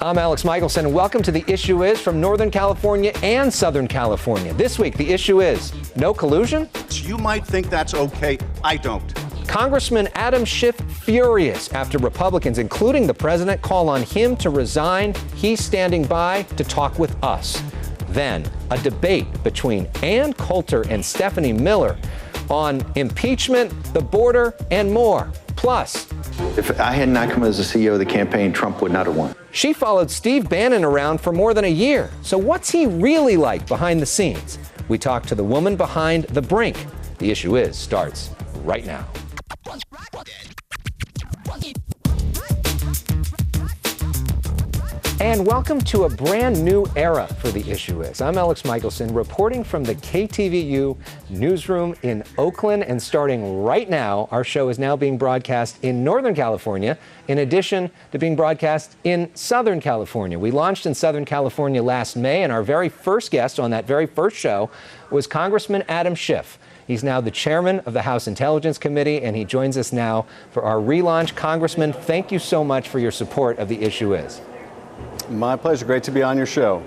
I'm Elex Michaelson, and welcome to The Issue Is from Northern California and Southern California. This week, the issue is no collusion? You might think that's okay. I don't. Congressman Adam Schiff furious after Republicans, including the president, call on him to resign. He's standing by to talk with us. Then, a debate between Ann Coulter and Stephanie Miller on impeachment, the border, and more. Plus, if I had not come as the CEO of the campaign, Trump would not have won. She followed Steve Bannon around for more than a year. So what's he really like behind the scenes? We talked to the woman behind The Brink. The Issue Is starts right now. And welcome to a brand new era for The Issue Is. I'm Elex Michaelson, reporting from the KTVU newsroom in Oakland. And starting right now, our show is now being broadcast in Northern California, in addition to being broadcast in Southern California. We launched in Southern California last May, and our very first guest on that very first show was Congressman Adam Schiff. He's now the chairman of the House Intelligence Committee, and he joins us now for our relaunch. Congressman, thank you so much for your support of The Issue Is. My pleasure. Great to be on your show.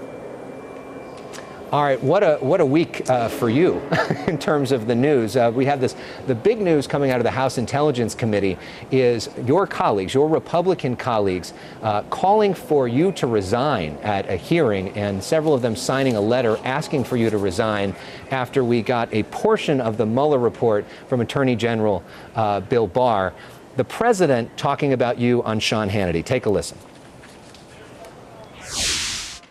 All right, what a week for you in terms of the news. We have the big news coming out of the House Intelligence Committee is your colleagues, your Republican colleagues, calling for you to resign at a hearing, and several of them signing a letter asking for you to resign after we got a portion of the Mueller report from Attorney General Bill Barr. The president talking about you on Sean Hannity. Take a listen.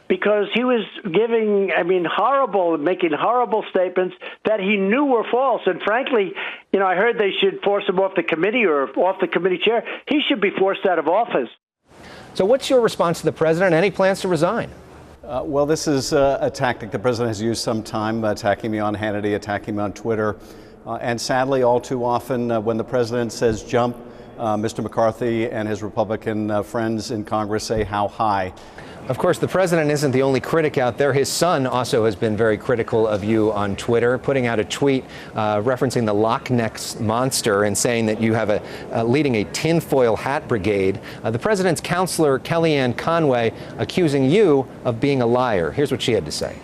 Because he was making horrible statements that he knew were false. And frankly, I heard they should force him off the committee or off the committee chair. He should be forced out of office. So what's your response to the president? Any plans to resign? Well, this is a tactic the president has used some time, attacking me on Hannity, attacking me on Twitter. And sadly, all too often, when the president says jump, Mr. McCarthy and his Republican friends in Congress say how high. Of course, the president isn't the only critic out there. His son also has been very critical of you on Twitter, putting out a tweet referencing the Loch Ness Monster and saying that you have leading a tinfoil hat brigade. The president's counselor, Kellyanne Conway, accusing you of being a liar. Here's what she had to say.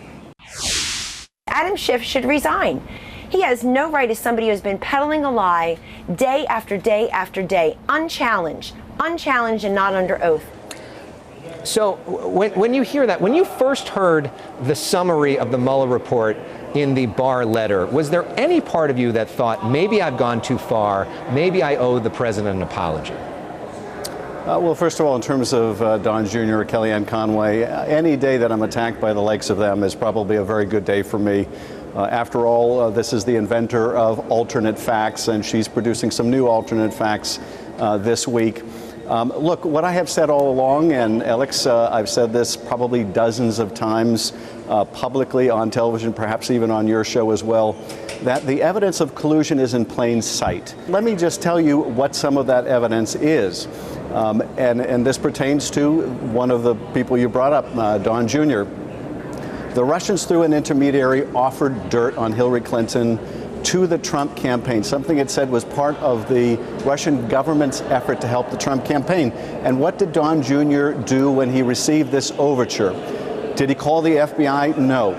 Adam Schiff should resign. He has no right as somebody who has been peddling a lie day after day after day, unchallenged and not under oath. So when you hear that, when you first heard the summary of the Mueller report in the Barr letter, was there any part of you that thought, maybe I've gone too far, maybe I owe the president an apology? Well, first of all, in terms of Don Jr. or Kellyanne Conway, any day that I'm attacked by the likes of them is probably a very good day for me. After all, this is the inventor of alternate facts, and she's producing some new alternate facts this week. Look, what I have said all along, and Elex, I've said this probably dozens of times publicly on television, perhaps even on your show as well, that the evidence of collusion is in plain sight. Let me just tell you what some of that evidence is. And this pertains to one of the people you brought up, Don Jr. The Russians, through an intermediary, offered dirt on Hillary Clinton to the Trump campaign, something it said was part of the Russian government's effort to help the Trump campaign. And what did Don Jr. do when he received this overture? Did he call the FBI? No.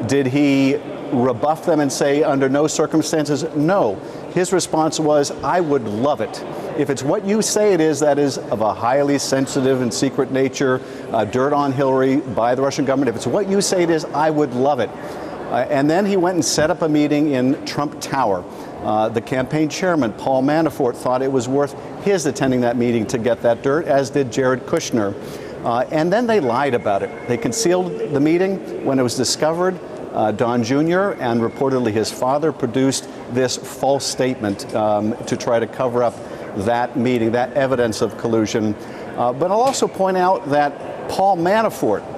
Did he rebuff them and say under no circumstances? No. His response was, I would love it. If it's what you say it is, that is of a highly sensitive and secret nature, dirt on Hillary by the Russian government, if it's what you say it is, I would love it. And then he went and set up a meeting in Trump Tower. The campaign chairman, Paul Manafort, thought it was worth his attending that meeting to get that dirt, as did Jared Kushner. And then they lied about it. They concealed the meeting. When it was discovered, Don Jr. and reportedly his father produced this false statement to try to cover up that meeting, that evidence of collusion. But I'll also point out that Paul Manafort,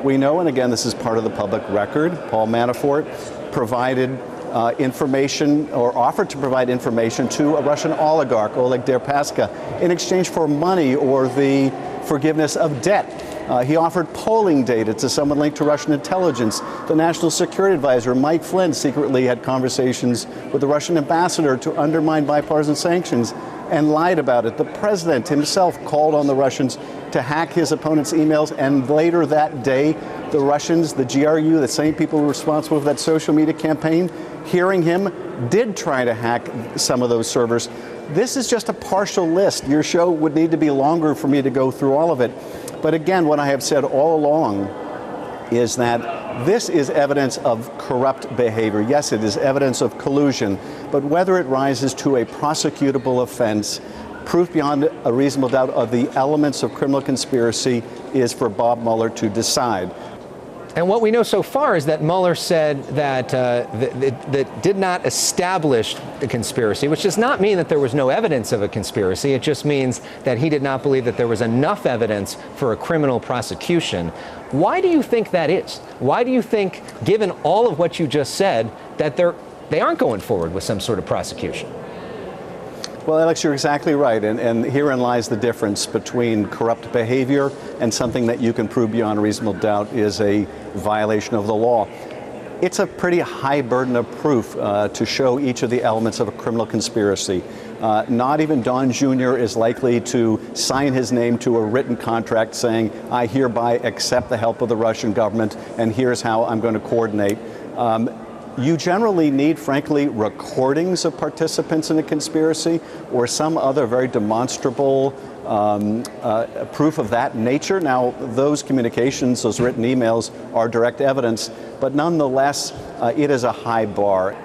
we know, and again, this is part of the public record, Paul Manafort provided information or offered to provide information to a Russian oligarch, Oleg Deripaska, in exchange for money or the forgiveness of debt. He offered polling data to someone linked to Russian intelligence. The National Security Advisor, Mike Flynn, secretly had conversations with the Russian ambassador to undermine bipartisan sanctions. and lied about it. The president himself called on the Russians to hack his opponent's emails, and later that day, the Russians, the GRU, the same people responsible for that social media campaign, hearing him, did try to hack some of those servers. This is just a partial list. Your show would need to be longer for me to go through all of it. But again, what I have said all along is that this is evidence of corrupt behavior. Yes, it is evidence of collusion, but whether it rises to a prosecutable offense, proof beyond a reasonable doubt of the elements of criminal conspiracy is for Bob Mueller to decide. And what we know so far is that Mueller said that that did not establish the conspiracy, which does not mean that there was no evidence of a conspiracy. It just means that he did not believe that there was enough evidence for a criminal prosecution. Why do you think that is? Why do you think, given all of what you just said, that they aren't going forward with some sort of prosecution? Well, Alex, you're exactly right. And herein lies the difference between corrupt behavior and something that you can prove beyond a reasonable doubt is a violation of the law. It's a pretty high burden of proof to show each of the elements of a criminal conspiracy. Not even Don Jr. is likely to sign his name to a written contract saying, I hereby accept the help of the Russian government, and here's how I'm going to coordinate. You generally need, frankly, recordings of participants in a conspiracy or some other very demonstrable proof of that nature. Now, those communications, those written emails, are direct evidence, but nonetheless, it is a high bar.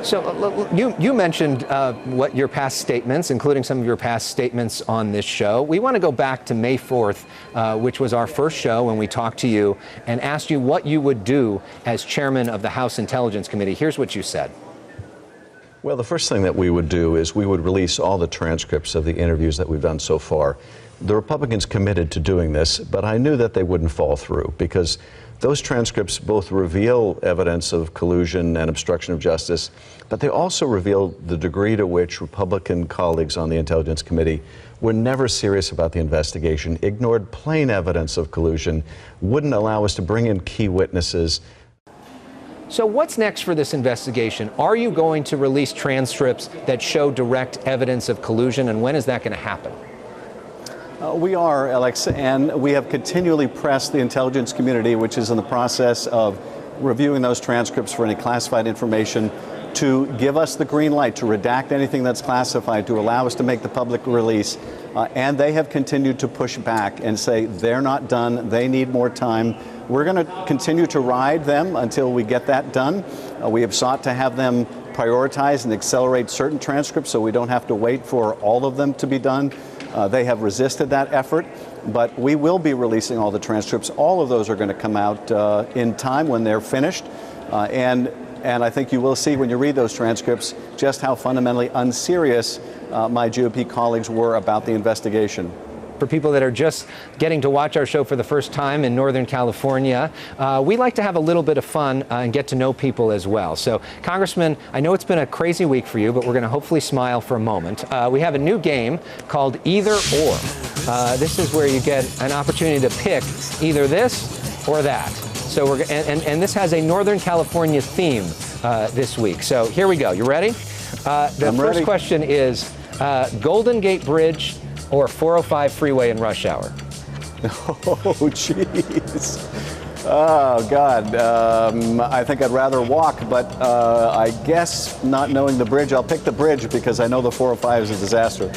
So you mentioned what your past statements, including some of your past statements on this show. We want to go back to May 4th, which was our first show when we talked to you and asked you what you would do as chairman of the House Intelligence Committee. Here's what you said. Well, the first thing that we would do is we would release all the transcripts of the interviews that we've done so far. The Republicans committed to doing this, but I knew that they wouldn't fall through because those transcripts both reveal evidence of collusion and obstruction of justice, but they also reveal the degree to which Republican colleagues on the Intelligence Committee were never serious about the investigation, ignored plain evidence of collusion, wouldn't allow us to bring in key witnesses. So what's next for this investigation? Are you going to release transcripts that show direct evidence of collusion, and when is that going to happen? We are, Elex, and we have continually pressed the intelligence community, which is in the process of reviewing those transcripts for any classified information, to give us the green light to redact anything that's classified, to allow us to make the public release. And they have continued to push back and say they're not done, they need more time. We're going to continue to ride them until we get that done. We have sought to have them prioritize and accelerate certain transcripts so we don't have to wait for all of them to be done. They have resisted that effort, but we will be releasing all the transcripts. All of those are going to come out in time when they're finished. And I think you will see when you read those transcripts just how fundamentally unserious my GOP colleagues were about the investigation. For people that are just getting to watch our show for the first time in Northern California, we like to have a little bit of fun and get to know people as well. So, Congressman, I know it's been a crazy week for you, but we're going to hopefully smile for a moment. We have a new game called Either Or. This is where you get an opportunity to pick either this or that. So and this has a Northern California theme this week. So here we go. You ready? The first question is Golden Gate Bridge or 405 freeway in rush hour? Oh, jeez. Oh, God. I think I'd rather walk, but I guess not knowing the bridge, I'll pick the bridge because I know the 405 is a disaster.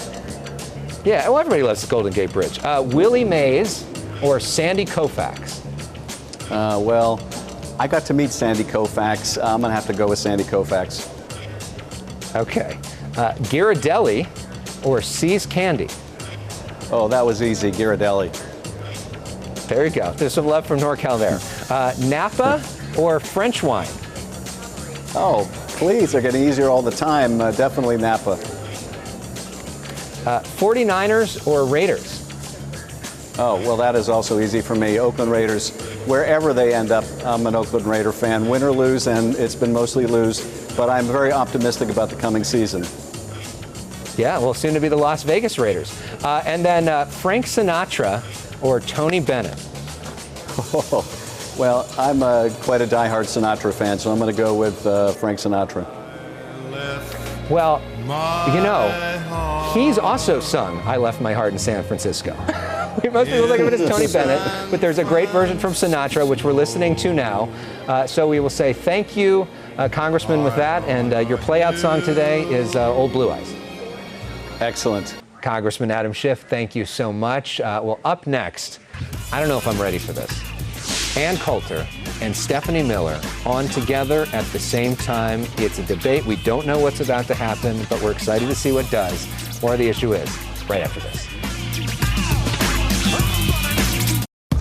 Yeah, well, everybody loves the Golden Gate Bridge. Willie Mays or Sandy Koufax? Well, I got to meet Sandy Koufax. I'm going to have to go with Sandy Koufax. Okay. Ghirardelli or See's Candy? Oh, that was easy. Ghirardelli. There you go. There's some love from NorCal there. Napa or French wine? Oh, please. They're getting easier all the time. Definitely Napa. 49ers or Raiders? Oh, well, that is also easy for me. Oakland Raiders. Wherever they end up, I'm an Oakland Raider fan. Win or lose, and it's been mostly lose, but I'm very optimistic about the coming season. Yeah, well, soon to be the Las Vegas Raiders. And then Frank Sinatra or Tony Bennett? Oh, well, I'm quite a diehard Sinatra fan, so I'm going to go with Frank Sinatra. Well, you know, he's also sung I Left My Heart in San Francisco. Most people think of it as Tony Bennett, but there's a great version from Sinatra, which we're listening to now. So we will say thank you, Congressman, with that. And your play-out song today is Old Blue Eyes. Excellent. Congressman Adam Schiff, thank you so much. Well, up next, I don't know if I'm ready for this. Ann Coulter and Stephanie Miller on together at the same time. It's a debate. We don't know what's about to happen, but we're excited to see what does. More of the issue is right after this.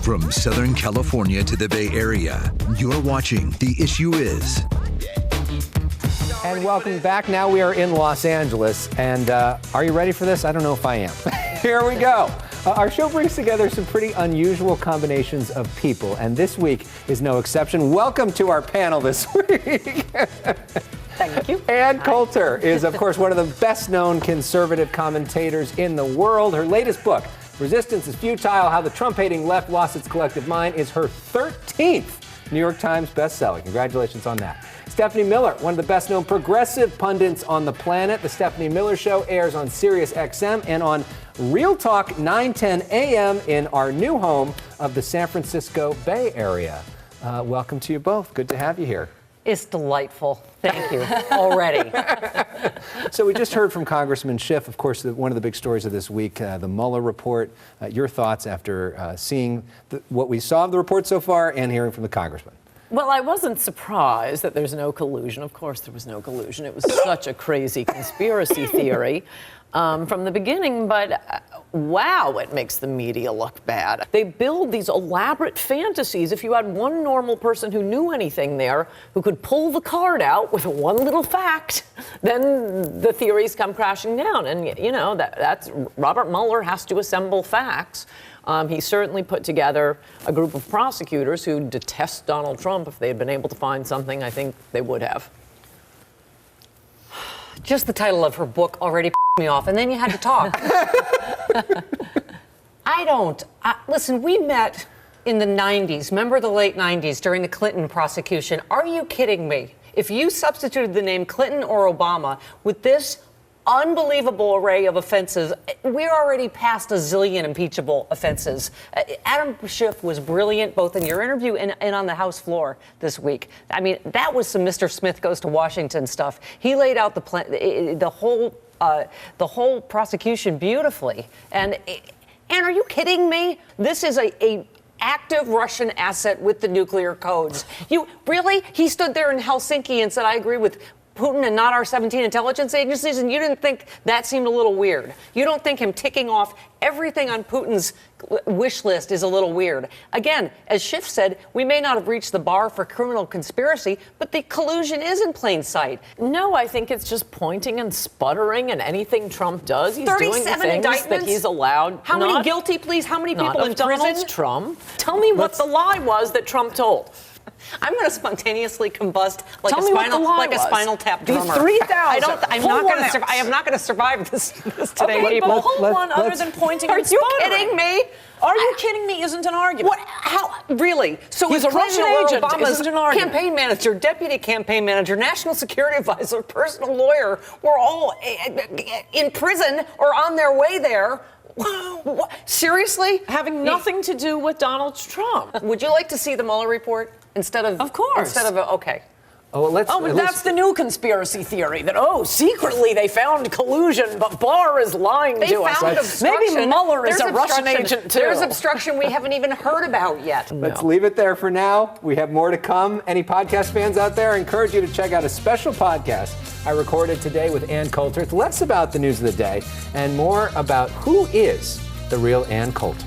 From Southern California to the Bay Area, you're watching The Issue Is. And welcome back. Now we are in Los Angeles. And are you ready for this? I don't know if I am. Here we go. Our show brings together some pretty unusual combinations of people, and this week is no exception. Welcome to our panel this week. Thank you. Ann Coulter is, of course, one of the best-known conservative commentators in the world. Her latest book, Resistance is Futile, How the Trump-Hating Left Lost Its Collective Mind, is her 13th New York Times bestseller. Congratulations on that. Stephanie Miller, one of the best-known progressive pundits on the planet. The Stephanie Miller Show airs on Sirius XM and on Real Talk 9:10 a.m. in our new home of the San Francisco Bay Area. Welcome to you both. Good to have you here. It's delightful. Thank you. Already. So we just heard from Congressman Schiff, of course, one of the big stories of this week, the Mueller report. Your thoughts after seeing what we saw of the report so far and hearing from the Congressman? Well, I wasn't surprised that there's no collusion. Of course, there was no collusion. It was such a crazy conspiracy theory from the beginning. But wow, it makes the media look bad. They build these elaborate fantasies. If you had one normal person who knew anything there, who could pull the card out with one little fact, then the theories come crashing down. And, you know, that's Robert Mueller has to assemble facts. He certainly put together a group of prosecutors who detest Donald Trump. If they had been able to find something, I think they would have. Just the title of her book already me off, and then you had to talk. Listen, we met in the 90s. Remember the late 90s during the Clinton prosecution? Are you kidding me? If you substituted the name Clinton or Obama with this unbelievable array of offenses, we're already past a zillion impeachable offenses. Adam Schiff was brilliant both in your interview and on the House floor this week. I mean, that was some Mr. Smith Goes to Washington stuff. He laid out the plan, the whole prosecution beautifully. And are you kidding me? This is a active Russian asset with the nuclear codes. You really? He stood there in Helsinki and said, I agree with Putin and not our 17 intelligence agencies, and you didn't think that seemed a little weird. You don't think him ticking off everything on Putin's wish list is a little weird. Again, as Schiff said, we may not have reached the bar for criminal conspiracy, but the collusion is in plain sight. No, I think it's just pointing and sputtering, and anything Trump does, he's doing the things that he's allowed. How many guilty pleas? How many people in prison? Donald Trump. Tell me what the lie was that Trump told. I'm going to spontaneously combust like Tell a me what the lie a was. spinal tap These drummer. 3,000. I am not going to survive this today. Okay, people. but hold on. Other than pointing and sputtering. Are you kidding me? Are you kidding me? Isn't an argument. What? How? Really? So He's is a Russian agent. Obama's Isn't an argument. campaign manager, deputy campaign manager, national security advisor, personal lawyer were all in prison or on their way there. What? Seriously? Having nothing to do with Donald Trump. Would you like to see the Mueller report instead of? Of course. Okay. But that's the new conspiracy theory that, secretly they found collusion, but Barr is lying to us. Maybe Mueller is a Russian agent, too. There's obstruction we haven't even heard about yet. Let's leave it there for now. We have more to come. Any podcast fans out there, I encourage you to check out a special podcast I recorded today with Ann Coulter. It's less about the news of the day and more about who is the real Ann Coulter.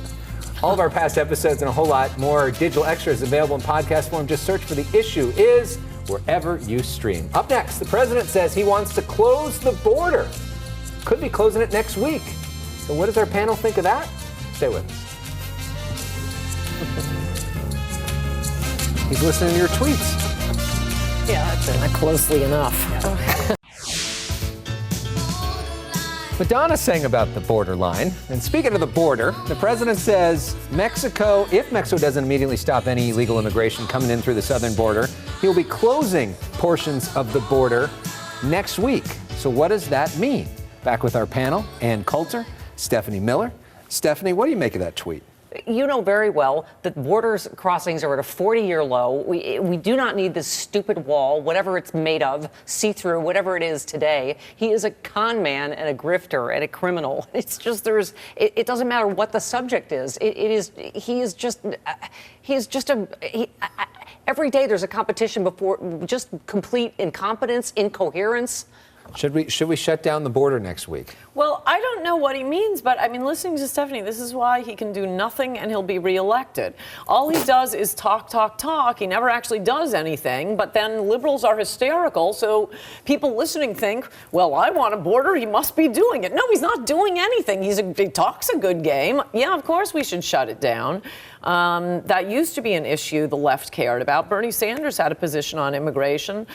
All of our past episodes and a whole lot more digital extras available in podcast form. Just search for The Issue Is wherever you stream. Up next, the president says he wants to close the border. Could be closing it next week. So what does our panel think of that? Stay with us. He's listening to your tweets. Yeah, that's not closely enough. Yeah. Madonna sang about the borderline. And speaking of the border, the president says if Mexico doesn't immediately stop any illegal immigration coming in through the southern border, he'll be closing portions of the border next week. So what does that mean? Back with our panel, Ann Coulter, Stephanie Miller. Stephanie, what do you make of that tweet? You know very well that border crossings are at a 40-year low. We do not need this stupid wall, whatever it's made of, see-through, whatever it is today. He is a con man and a grifter and a criminal. It's just it doesn't matter what the subject is. Every day there's a competition before just complete incompetence, incoherence. Should we shut down the border next week? Well, I don't know what he means, but I mean, listening to Stephanie, this is why he can do nothing and he'll be reelected. All he does is talk, talk, talk. He never actually does anything, but then liberals are hysterical, so people listening think, well, I want a border, he must be doing it. No, he's not doing anything. He talks a good game. Yeah, of course we should shut it down. That used to be an issue the left cared about. Bernie Sanders had a position on immigration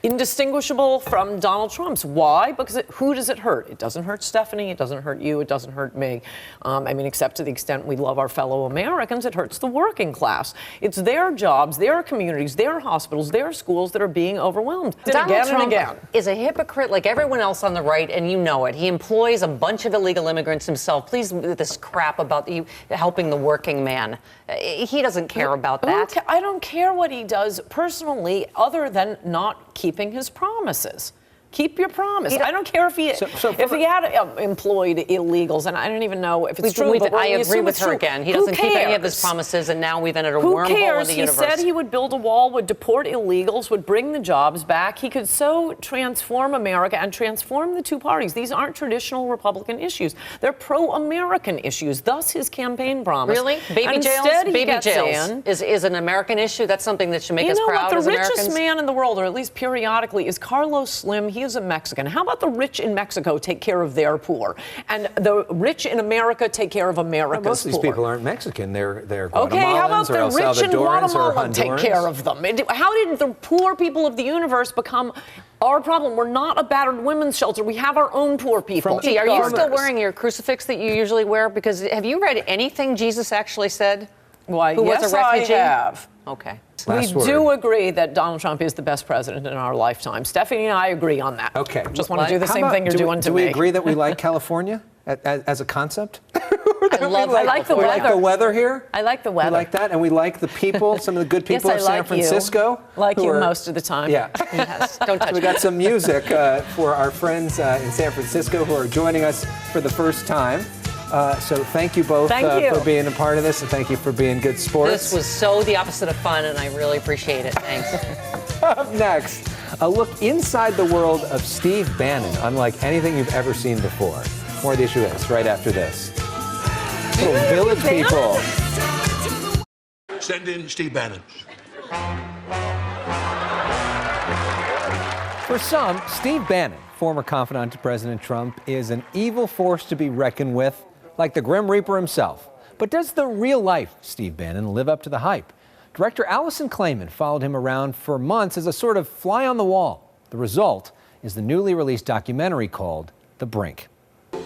indistinguishable from Donald Trump's. Why? Because who does it hurt? It doesn't hurt Stephanie. It doesn't hurt you. It doesn't hurt me. I mean, except to the extent we love our fellow Americans, it hurts the working class. It's their jobs, their communities, their hospitals, their schools that are being overwhelmed. Donald Trump is a hypocrite like everyone else on the right, and you know it. He employs a bunch of illegal immigrants himself. Please, this crap about you helping the working man. He doesn't care about that. I don't care what he does personally, other than not keeping his promises. Keep your promise. I don't care if he had employed illegals, and I don't even know if it's true. But I agree with her again. He doesn't keep any of his promises, and now we've entered a wormhole in the universe. He said he would build a wall, would deport illegals, would bring the jobs back. He could so transform America and transform the two parties. These aren't traditional Republican issues. They're pro-American issues, thus his campaign promise. Really? Baby jails is an American issue? That's something that should make us proud as Americans? You know what? The richest man in the world, or at least periodically, is Carlos Slim. He is a Mexican. How about the rich in Mexico take care of their poor, and the rich in America take care of America's poor? Most of these people aren't Mexican. They're Guatemalans, okay, how about the rich in Guatemala take care of them? How did the poor people of the universe become our problem? We're not a battered women's shelter. We have our own poor people. Are you still wearing your crucifix that you usually wear? Because have you read anything Jesus actually said? Why, who was a refugee? I have. Okay. We do agree that Donald Trump is the best president in our lifetime. Stephanie and I agree on that. Okay. Just want to do the same thing you're doing to me. Do we agree that we like California as a concept? I like the weather. We like the weather here? I like the weather. We like that, and we like the people, some of the good people of San Francisco. Like you most of the time. Yeah. Yes. Don't touch me. We got some music for our friends in San Francisco who are joining us for the first time. So thank you both for being a part of this, and thank you for being good sports. This was so the opposite of fun, and I really appreciate it. Thanks. Up next, a look inside the world of Steve Bannon, unlike anything you've ever seen before. More of The Issue Is right after this. Little village people. Send in Steve Bannon. For some, Steve Bannon, former confidant to President Trump, is an evil force to be reckoned with, like the Grim Reaper himself. But does the real-life Steve Bannon live up to the hype? Director Allison Klayman followed him around for months as a sort of fly on the wall. The result is the newly released documentary called The Brink.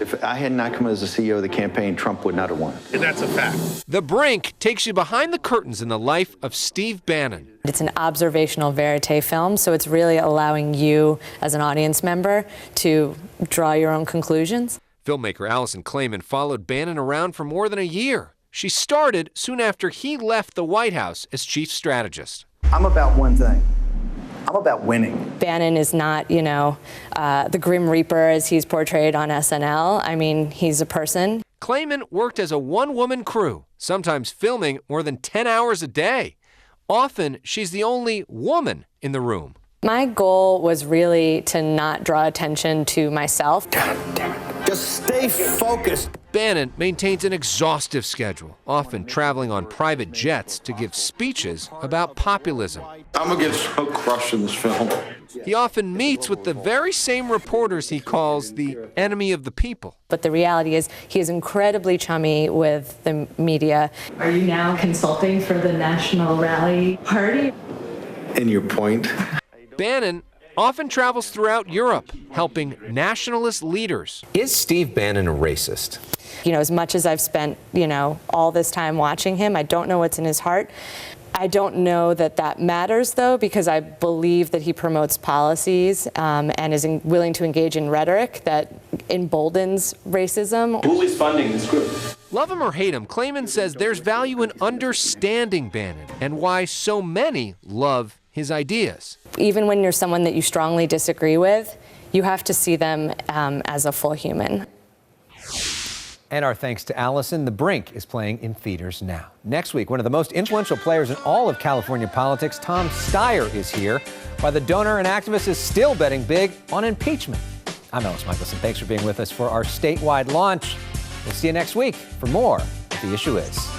If I had not come as the CEO of the campaign, Trump would not have won. And that's a fact. The Brink takes you behind the curtains in the life of Steve Bannon. It's an observational verite film, so it's really allowing you as an audience member to draw your own conclusions. Filmmaker Allison Klayman followed Bannon around for more than a year. She started soon after he left the White House as chief strategist. I'm about one thing. I'm about winning. Bannon is not, the Grim Reaper as he's portrayed on SNL. I mean, he's a person. Klayman worked as a one-woman crew, sometimes filming more than 10 hours a day. Often, she's the only woman in the room. My goal was really to not draw attention to myself. Damn it. Just stay focused. Bannon maintains an exhaustive schedule, often traveling on private jets to give speeches about populism. I'm gonna get so crushed in this film. He often meets with the very same reporters he calls the enemy of the people. But the reality is he is incredibly chummy with the media. Are you now consulting for the National Rally Party? And your point? Bannon often travels throughout Europe, helping nationalist leaders. Is Steve Bannon a racist? As much as I've spent, all this time watching him, I don't know what's in his heart. I don't know that that matters, though, because I believe that he promotes policies and is willing to engage in rhetoric that emboldens racism. Who is funding this group? Love him or hate him, Klayman says there's value in understanding Bannon and why so many love his ideas. Even when you're someone that you strongly disagree with, you have to see them as a full human. And our thanks to Allison. The Brink is playing in theaters now. Next week, one of the most influential players in all of California politics, Tom Steyer, is here, while the donor and activist is still betting big on impeachment. I'm Elex Michaelson. Thanks for being with us for our statewide launch. We'll see you next week for more of The Issue Is.